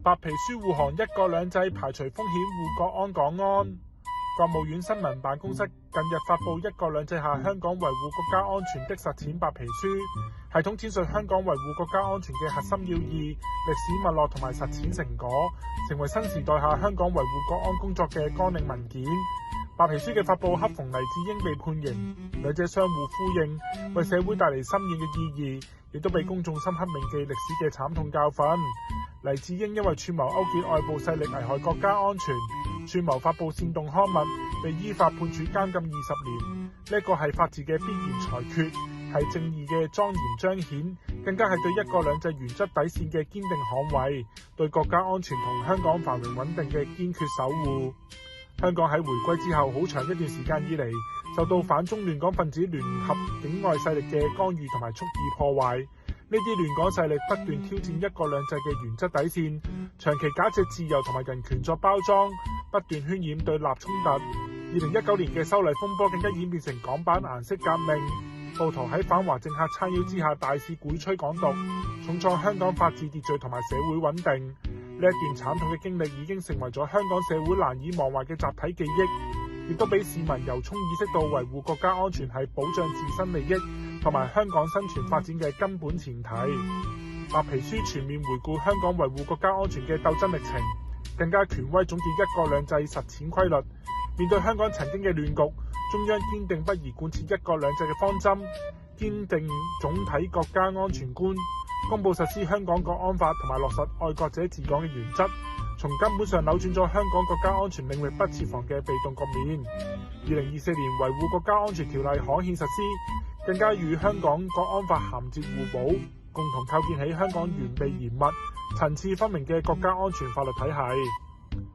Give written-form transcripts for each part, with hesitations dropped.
白皮書護航一國兩制，排除風險護國安港安。國務院新聞辦公室近日發布《一國兩制下香港維護國家安全的實踐白皮書》，系統闡述香港維護國家安全嘅核心要義、歷史脈絡同埋實踐成果，成為新時代下香港維護國安工作嘅綱領文件。白皮書嘅發布恰逢黎智英被判刑，兩者相互呼應，為社會帶嚟深遠嘅意義，亦都俾公眾深刻銘記歷史嘅慘痛教訓。黎智英因為串謀勾結外部勢力危害國家安全，串謀發布煽動刊物，被依法判處監禁20年。呢個係法治嘅必然裁決，係正義嘅莊嚴彰顯，更加係對一國兩制原則底線嘅堅定捍衛，對國家安全同香港繁榮穩定嘅堅決守護。香港喺回歸之後好長一段時間以嚟，受到反中亂港分子聯合境外勢力嘅干預同埋蓄意破壞。呢啲亂港勢力不斷挑戰一國兩制嘅原則底線，長期假借自由同埋人權作包裝，不斷渲染對立衝突。2019年嘅修例風波更加演變成港版顏色革命，暴徒喺反華政客撐腰之下大肆鼓吹港獨，重創香港法治秩序同埋社會穩定。呢一段慘痛嘅經歷已經成為咗香港社會難以忘懷嘅集體記憶，亦都俾市民由衷意識到維護國家安全係保障自身利益同埋香港生存發展嘅根本前提。白皮書全面回顧香港維護國家安全嘅鬥爭歷程，更加權威總結一國兩制實踐規律。面對香港曾經嘅亂局，中央堅定不移貫徹一國兩制嘅方針，堅定總體國家安全觀，公布實施香港國安法同埋落實愛國者治港嘅原則，從根本上扭轉咗香港國家安全領域不設防嘅被動局面。2024年維護國家安全條例刊憲實施，更加與香港國安法銜接互補，共同構建起香港完備嚴密、層次分明嘅國家安全法律體系。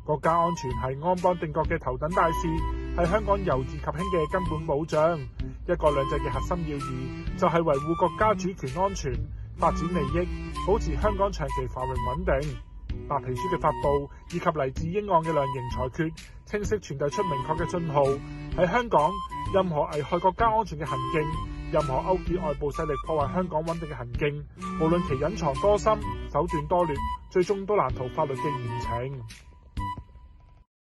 國家安全係安邦定國嘅頭等大事，係香港由治及興嘅根本保障。一國兩制嘅核心要義就係維護國家主權安全、發展利益，保持香港長期繁榮穩定。白皮書嘅發布以及黎智英案嘅量刑裁決，清晰傳遞出明確嘅信號：喺香港，任何危害國家安全嘅行徑，任何勾結外部勢力破壞香港穩定嘅行徑，無論其隱藏多深、手段多劣，最終都難逃法律嘅嚴懲。